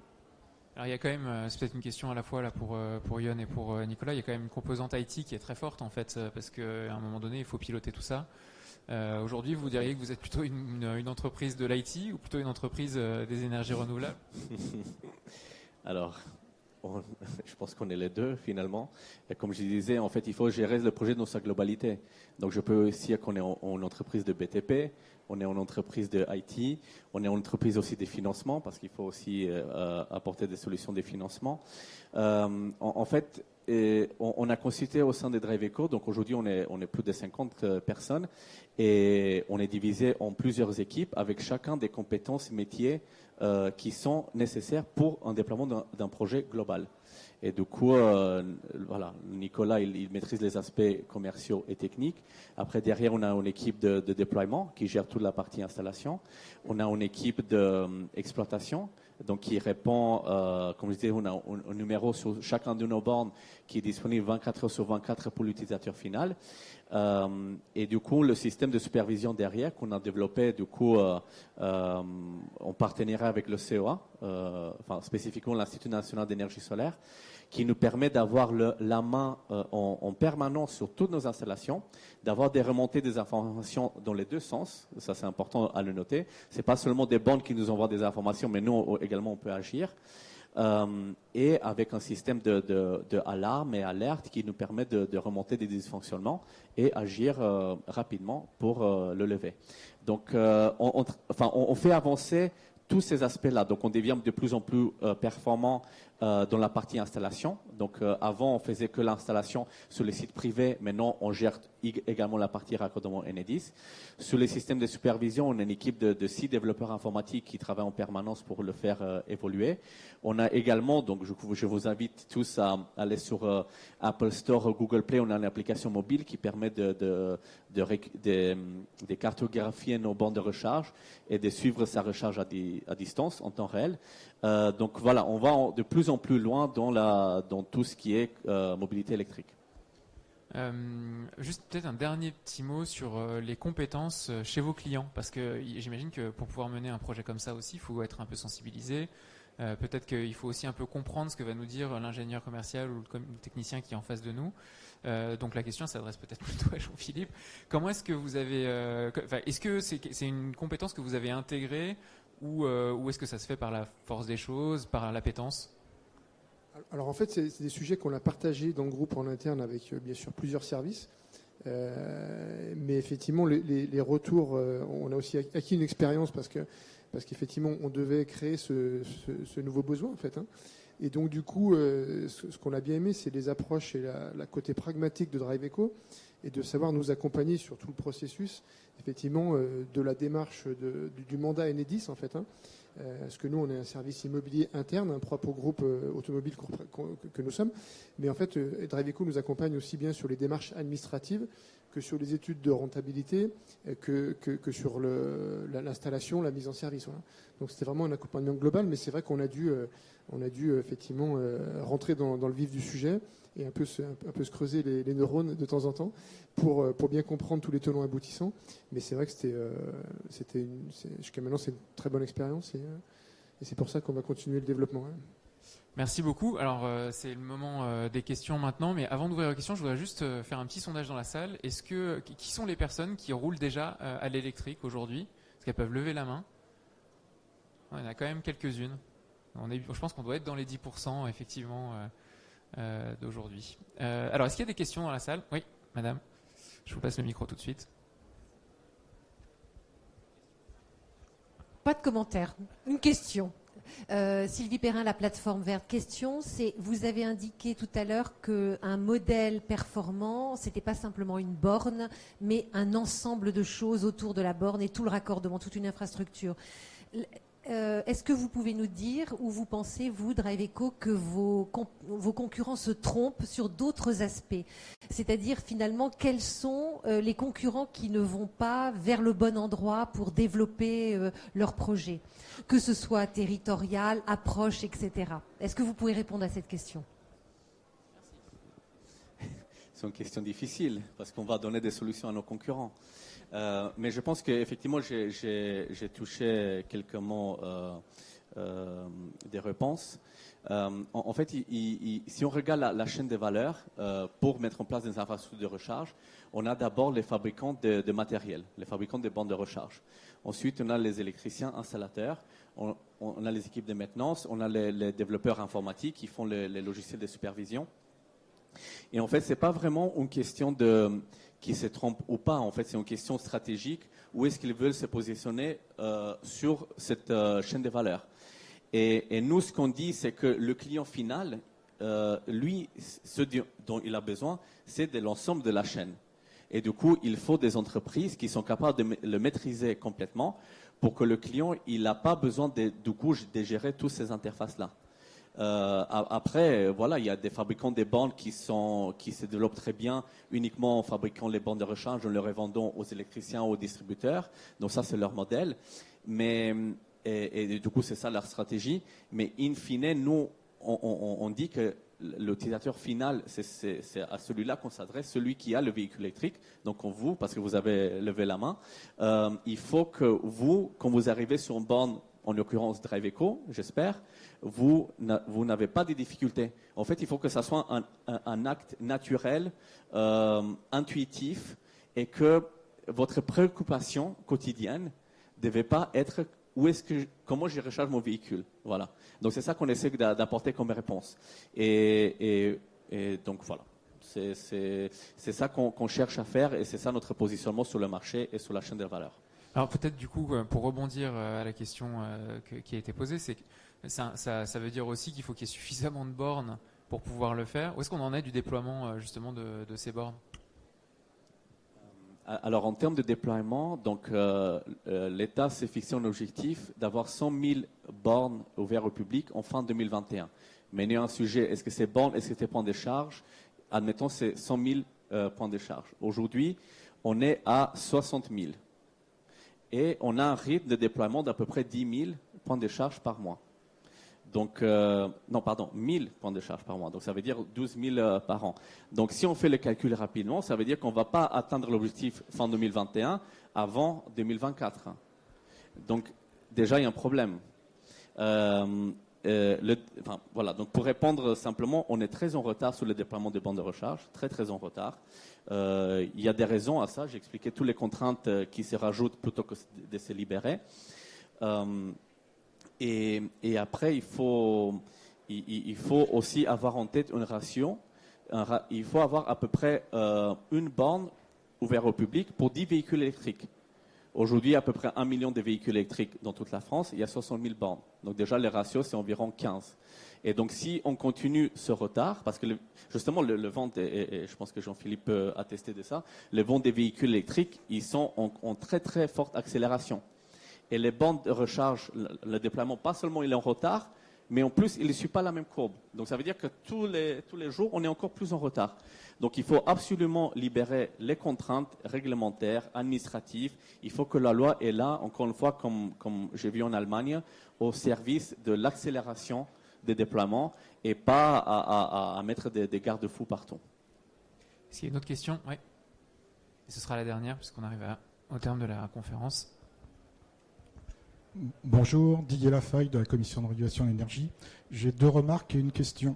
Alors il y a quand même, c'est peut-être une question à la fois là pour Yon et pour Nicolas, il y a quand même une composante IT qui est très forte en fait, parce qu'à un moment donné il faut piloter tout ça. Aujourd'hui, vous diriez que vous êtes plutôt une entreprise de l'IT ou plutôt une entreprise des énergies renouvelables? Alors, je pense qu'on est les deux finalement. Et comme je disais, en fait, il faut gérer le projet dans sa globalité. Donc, je peux aussi dire qu'on est en entreprise de BTP, on est en entreprise de IT, on est en entreprise aussi des financements parce qu'il faut aussi apporter des solutions de financement. En fait, on a consulté au sein de Driveco, donc aujourd'hui on est plus de 50 personnes et on est divisé en plusieurs équipes avec chacun des compétences métiers qui sont nécessaires pour un déploiement d'un projet global. Et du coup, voilà, Nicolas, il maîtrise les aspects commerciaux et techniques. Après, derrière, on a une équipe de déploiement qui gère toute la partie installation. On a une équipe d'exploitation, donc qui répond, comme je disais, on a un numéro sur chacun de nos bornes qui est disponible 24 heures sur 24 pour l'utilisateur final. Et du coup, le système de supervision derrière qu'on a développé, du coup, en partenariat avec le CEA, enfin spécifiquement l'Institut national d'énergie solaire, qui nous permet d'avoir la main en permanence sur toutes nos installations, d'avoir des remontées des informations dans les deux sens. Ça, c'est important à le noter. C'est pas seulement des bornes qui nous envoient des informations, mais nous également on peut agir. Et avec un système de alarme et alerte qui nous permet de remonter des dysfonctionnements et agir rapidement pour le lever. Donc, on fait avancer tous ces aspects-là. Donc, on devient de plus en plus performant dans la partie installation. Donc, avant, on faisait que l'installation sur les sites privés. Maintenant, on gère également la partie raccordement Enedis. Sur les systèmes de supervision, on a une équipe de 6 développeurs informatiques qui travaillent en permanence pour le faire évoluer. On a également, donc je vous invite tous à aller sur Apple Store, Google Play. On a une application mobile qui permet de cartographier nos bornes de recharge et de suivre sa recharge à distance en temps réel. Donc voilà, on va de plus en plus loin dans tout ce qui est mobilité électrique. Juste peut-être un dernier petit mot sur les compétences chez vos clients, parce que j'imagine que pour pouvoir mener un projet comme ça aussi, il faut être un peu sensibilisé. Peut-être qu'il faut aussi un peu comprendre ce que va nous dire l'ingénieur commercial ou le technicien qui est en face de nous. Donc la question s'adresse peut-être plutôt à Jean-Philippe. Comment est-ce que vous avez, est-ce que c'est une compétence que vous avez intégrée ou est-ce que ça se fait par la force des choses, par l'appétence ? Alors en fait, c'est des sujets qu'on a partagés dans le groupe en interne avec bien sûr plusieurs services. Mais effectivement, les retours, on a aussi acquis une expérience parce qu'effectivement, on devait créer ce nouveau besoin en fait. Et donc du coup, ce qu'on a bien aimé, c'est les approches et la côté pragmatique de Driveco et de savoir nous accompagner sur tout le processus, effectivement, de la démarche du mandat Enedis en fait. Parce que nous, on est un service immobilier interne, propre au groupe automobile que nous sommes. Mais en fait, Driveco nous accompagne aussi bien sur les démarches administratives que sur les études de rentabilité, que sur l'installation, la mise en service. Voilà. Donc c'était vraiment un accompagnement global, mais c'est vrai qu'on a dû effectivement rentrer dans le vif du sujet et un peu se creuser les neurones de temps en temps pour bien comprendre tous les tenants aboutissants. Mais c'est vrai que jusqu'à maintenant, c'est une très bonne expérience et c'est pour ça qu'on va continuer le développement. Hein. Merci beaucoup. Alors, c'est le moment des questions maintenant, mais avant d'ouvrir les questions, je voudrais juste faire un petit sondage dans la salle. Qui sont les personnes qui roulent déjà à l'électrique aujourd'hui ? Est-ce qu'elles peuvent lever la main ? Il y en a quand même quelques-unes. Je pense qu'on doit être dans les 10%, effectivement, d'aujourd'hui. Alors, est-ce qu'il y a des questions dans la salle ? Oui, madame. Je vous passe le micro tout de suite. Pas de commentaire. Une question. Sylvie Perrin, la plateforme verte. Question, vous avez indiqué tout à l'heure qu'un modèle performant, c'était pas simplement une borne, mais un ensemble de choses autour de la borne et tout le raccordement, toute une infrastructure. Est-ce que vous pouvez nous dire où vous pensez, vous, Driveco, que vos concurrents se trompent sur d'autres aspects? C'est-à-dire, finalement, quels sont les concurrents qui ne vont pas vers le bon endroit pour développer leur projet, que ce soit territorial, approche, etc. Est-ce que vous pouvez répondre à cette question? C'est une question difficile parce qu'on va donner des solutions à nos concurrents. Mais je pense qu'effectivement, j'ai touché quelques mots des réponses. En fait, si on regarde la chaîne des valeurs, pour mettre en place des infrastructures de recharge, on a d'abord les fabricants de matériel, les fabricants de bandes de recharge. Ensuite, on a les électriciens installateurs, on a les équipes de maintenance, on a les développeurs informatiques qui font les logiciels de supervision. Et en fait, ce n'est pas vraiment une question de qui se trompe ou pas. En fait, c'est une question stratégique. Où est-ce qu'ils veulent se positionner sur cette chaîne de valeur? Et nous, ce qu'on dit, c'est que le client final, lui, ce dont il a besoin, c'est de l'ensemble de la chaîne. Et du coup, il faut des entreprises qui sont capables de le maîtriser complètement pour que le client, il n'a pas besoin de gérer toutes ces interfaces-là. Après, voilà, il y a des fabricants des bandes qui se développent très bien uniquement en fabriquant les bandes de recharge, en les revendant aux électriciens, aux distributeurs. Donc ça, c'est leur modèle. Mais et du coup, c'est ça leur stratégie. Mais in fine, nous, on dit que l'utilisateur final, c'est à celui-là qu'on s'adresse, celui qui a le véhicule électrique. Donc vous, parce que vous avez levé la main, il faut que vous, quand vous arrivez sur une borne, en l'occurrence Driveco, j'espère, vous n'avez pas de difficultés. En fait, il faut que ça soit un acte naturel, intuitif, et que votre préoccupation quotidienne ne devait pas être comment je recharge mon véhicule. Voilà. Donc c'est ça qu'on essaie d'apporter comme réponse. Et donc voilà. C'est ça qu'on cherche à faire, et c'est ça notre positionnement sur le marché et sur la chaîne de valeur. Alors peut-être du coup, pour rebondir à la question qui a été posée, c'est que ça veut dire aussi qu'il faut qu'il y ait suffisamment de bornes pour pouvoir le faire. Où est-ce qu'on en est du déploiement justement de ces bornes? Alors en termes de déploiement, donc l'État s'est fixé un objectif d'avoir 100 000 bornes ouvertes au public en fin 2021. Mais il y a un sujet, est-ce que ces bornes, est-ce que ces points de charge, admettons c'est 100 000 points de charge. Aujourd'hui, on est à 60 000. Et on a un rythme de déploiement d'à peu près 10 000 points de charge par mois. Donc, 1000 points de charge par mois. Donc, ça veut dire 12 000 par an. Donc, si on fait le calcul rapidement, ça veut dire qu'on ne va pas atteindre l'objectif fin 2021 avant 2024. Donc, déjà, il y a un problème. Voilà. Donc, pour répondre simplement, on est très en retard sur le déploiement des bandes de recharge, très, très en retard. Il y a des raisons à ça. J'ai expliqué toutes les contraintes qui se rajoutent plutôt que de se libérer. Et après, il faut aussi avoir en tête une ratio. Il faut avoir à peu près une borne ouverte au public pour 10 véhicules électriques. Aujourd'hui, à peu près 1 million de véhicules électriques dans toute la France, il y a 60 000 bornes. Donc déjà, le ratio, c'est environ 15. Et donc, si on continue ce retard, parce que justement, le vent, et je pense que Jean-Philippe peut attester de ça, le vent des véhicules électriques, ils sont en très, très forte accélération. Et les bandes de recharge, le déploiement, pas seulement il est en retard, mais en plus, il ne suit pas la même courbe. Donc, ça veut dire que tous les jours, on est encore plus en retard. Donc, il faut absolument libérer les contraintes réglementaires, administratives. Il faut que la loi est là, encore une fois, comme j'ai vu en Allemagne, au service de l'accélération des déploiements et pas à mettre des garde-fous partout. Est-ce qu'il y a une autre question? Oui. Et ce sera la dernière, puisqu'on arrive au terme de la conférence. Bonjour, Didier Lafaille de la Commission de régulation de l'énergie. J'ai 2 remarques et une question.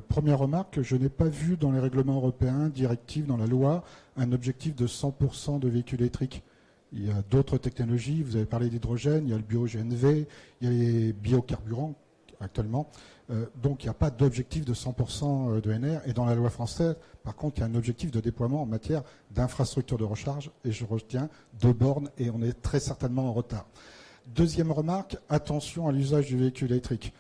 Première remarque, je n'ai pas vu dans les règlements européens, directives, dans la loi, un objectif de 100% de véhicules électriques. Il y a d'autres technologies, vous avez parlé d'hydrogène, il y a le bio-GNV, il y a les biocarburants actuellement. Donc il n'y a pas d'objectif de 100% de NR. Et dans la loi française, par contre, il y a un objectif de déploiement en matière d'infrastructure de recharge. Et je retiens 2 bornes et on est très certainement en retard. Deuxième remarque, attention à l'usage du véhicule électrique.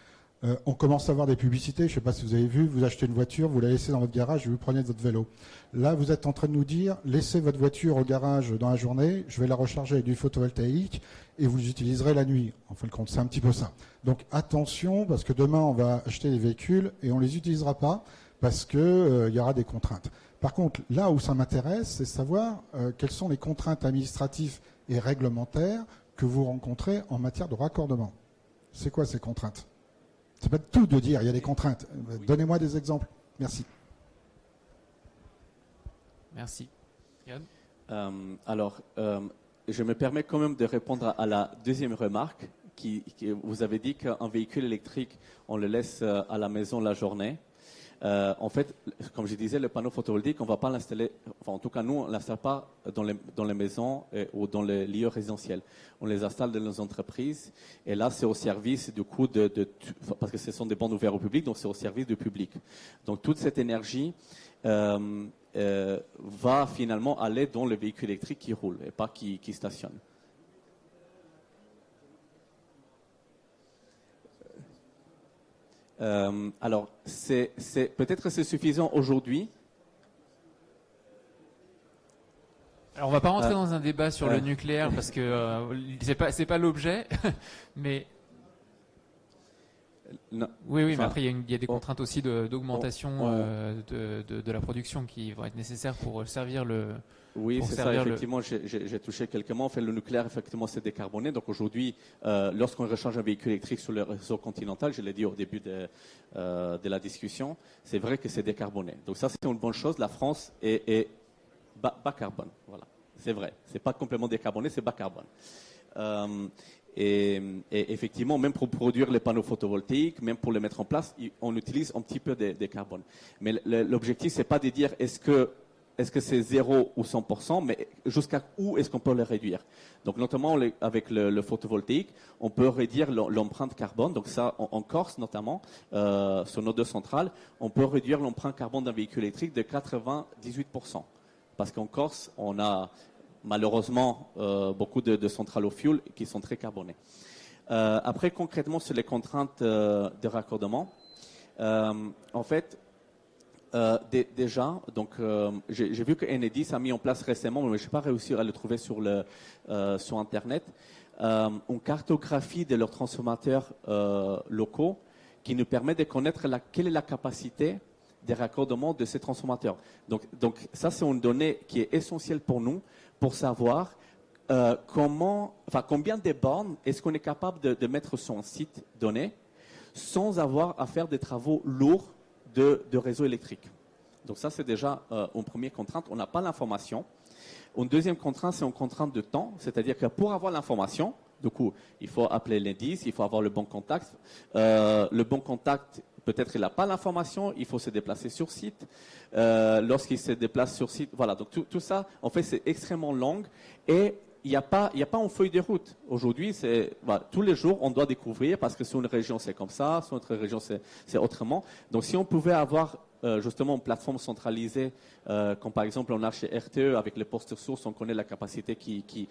On commence à avoir des publicités, je ne sais pas si vous avez vu, vous achetez une voiture, vous la laissez dans votre garage et vous prenez votre vélo. Là, vous êtes en train de nous dire, laissez votre voiture au garage dans la journée, je vais la recharger avec du photovoltaïque et vous l'utiliserez la nuit. En fin de compte, c'est un petit peu ça. Donc attention, parce que demain, on va acheter des véhicules et on ne les utilisera pas parce qu'il y aura des contraintes. Par contre, là où ça m'intéresse, c'est savoir quelles sont les contraintes administratives et réglementaires que vous rencontrez en matière de raccordement. C'est quoi ces contraintes ? C'est pas tout de dire, il y a des contraintes. Donnez-moi des exemples. Merci. Merci. Yann ? Je me permets quand même de répondre à la deuxième remarque. Vous avez dit qu'un véhicule électrique, on le laisse à la maison la journée. En fait, comme je disais, le panneau photovoltaïque, on ne va pas l'installer, enfin, en tout cas, nous, on ne l'installe pas dans les maisons ou dans les lieux résidentiels. On les installe dans nos entreprises. Et là, c'est au service, du coup, parce que ce sont des bandes ouvertes au public, donc c'est au service du public. Donc, toute cette énergie va finalement aller dans le véhicule électrique qui roule et pas qui stationne. Alors, peut-être c'est suffisant aujourd'hui. Alors, on va pas rentrer dans un débat sur le nucléaire parce que c'est pas l'objet, mais non. Oui, mais après il y a des contraintes aussi d'augmentation de la production qui vont être nécessaires pour servir le. Oui, c'est ça. Effectivement, j'ai touché quelques mots. En fait, le nucléaire, effectivement, c'est décarboné. Donc aujourd'hui, lorsqu'on recharge un véhicule électrique sur le réseau continental, je l'ai dit au début de la discussion, c'est vrai que c'est décarboné. Donc ça, c'est une bonne chose. La France est bas carbone. Voilà, c'est vrai. C'est pas complètement décarboné, c'est bas carbone. Et effectivement, même pour produire les panneaux photovoltaïques, même pour les mettre en place, on utilise un petit peu de carbone. Mais l'objectif, c'est pas de dire est-ce que c'est 0 ou 100%, mais jusqu'à où est-ce qu'on peut le réduire? Donc, notamment avec le photovoltaïque, on peut réduire l'empreinte carbone. Donc, ça, en Corse notamment, sur nos deux centrales, on peut réduire l'empreinte carbone d'un véhicule électrique de 98%. Parce qu'en Corse, on a malheureusement beaucoup de centrales au fioul qui sont très carbonées. Après, concrètement, sur les contraintes de raccordement, en fait, déjà, donc j'ai vu que Enedis a mis en place récemment, mais je n'ai pas réussi à le trouver sur Internet, une cartographie de leurs transformateurs locaux qui nous permet de connaître quelle est la capacité des raccordements de ces transformateurs. Donc ça, c'est une donnée qui est essentielle pour nous, pour savoir combien de bornes est-ce qu'on est capable de mettre sur un site donné sans avoir à faire des travaux lourds de réseau électrique. Donc ça, c'est déjà une première contrainte. On n'a pas l'information. Une deuxième contrainte, c'est une contrainte de temps. C'est-à-dire que pour avoir l'information, du coup, il faut appeler l'Enedis, il faut avoir le bon contact. Le bon contact, peut-être il n'a pas l'information, il faut se déplacer sur site. Lorsqu'il se déplace sur site, voilà. Donc tout ça, en fait, c'est extrêmement long et il n'y a pas une feuille de route. Aujourd'hui, tous les jours, on doit découvrir parce que sur une région, c'est comme ça, sur une autre région, c'est autrement. Donc, si on pouvait avoir justement une plateforme centralisée, comme par exemple on a chez RTE avec les postes sources, on connaît la capacité qu'il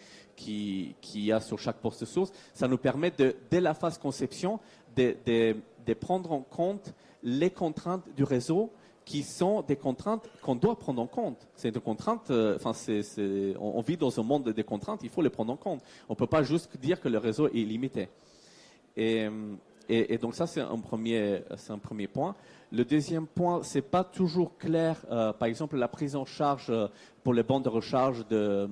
y a sur chaque poste source, ça nous permet, dès la phase conception, de prendre en compte les contraintes du réseau qui sont des contraintes qu'on doit prendre en compte. C'est des contraintes, on vit dans un monde des contraintes, il faut les prendre en compte. On ne peut pas juste dire que le réseau est limité. Et donc ça, c'est un premier point. Le deuxième point, c'est pas toujours clair. Par exemple, la prise en charge pour les bandes de recharge de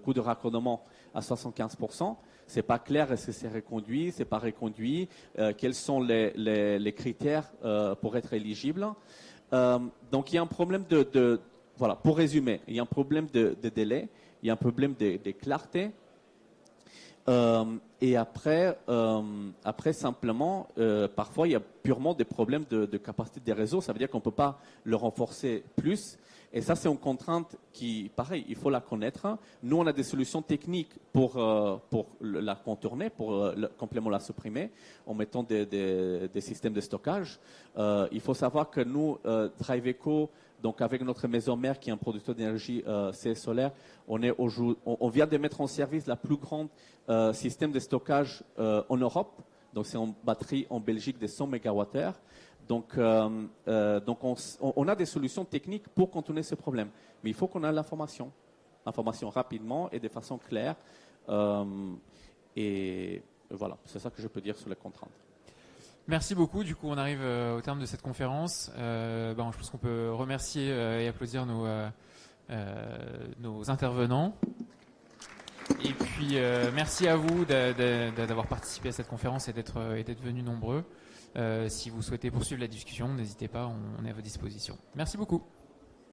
coûts de raccordement à 75%. C'est pas clair. Est-ce que c'est reconduit, c'est pas reconduit? Quels sont les critères pour être éligible? Donc il y a un problème voilà. Pour résumer, il y a un problème de délai, il y a un problème de clarté. Et après simplement, parfois il y a purement des problèmes de capacité des réseaux. Ça veut dire qu'on ne peut pas le renforcer plus. Et ça, c'est une contrainte qui, pareil, il faut la connaître. Nous, on a des solutions techniques pour la contourner, pour complètement la supprimer, en mettant des systèmes de stockage. Il faut savoir que nous, Driveco, donc avec notre maison mère qui est un producteur d'énergie solaire, on vient de mettre en service la plus grande système de stockage en Europe. Donc c'est en batterie en Belgique de 100 MWh. Donc on a des solutions techniques pour contourner ce problème. Mais il faut qu'on ait l'information rapidement et de façon claire. Et voilà, c'est ça que je peux dire sur les contraintes. Merci beaucoup. Du coup, on arrive au terme de cette conférence. Je pense qu'on peut remercier et applaudir nos intervenants. Et puis, merci à vous d'avoir participé à cette conférence et d'être venus nombreux. Si vous souhaitez poursuivre la discussion, n'hésitez pas, on est à votre disposition. Merci beaucoup.